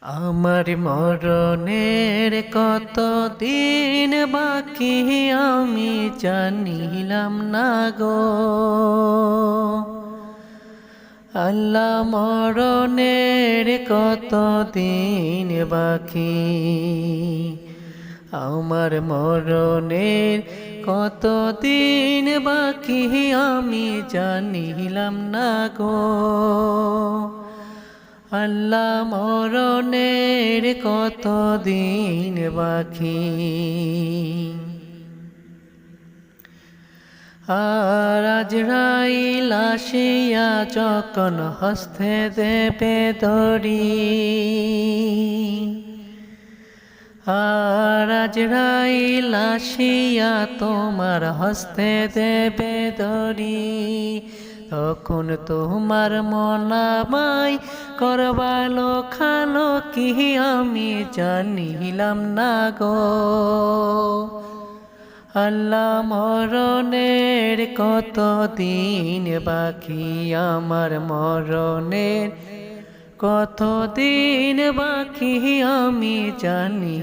আমার মরণের কত দিন বাকি আমি জানিলাম না গো। আল্লাহ মরণের কত দিন বাকি, আমার মরণের কত দিন বাকি আমি জানিলাম না গো। আল্লাহ মরণের কত দিন বাকি, আর আজরাইল আসিয়া যখন হস্তে দেবে দড়ি, আর আজরাইল আসিয়া তোমার হস্তে দেবে দড়ি, তখন তোমার মনামাই করবালো খালো কি আমি জানিলাম না গো। আল্লাহ মরণের কত দিন বাকি, আমার মরণের কত দিন বাকি আমি জানি।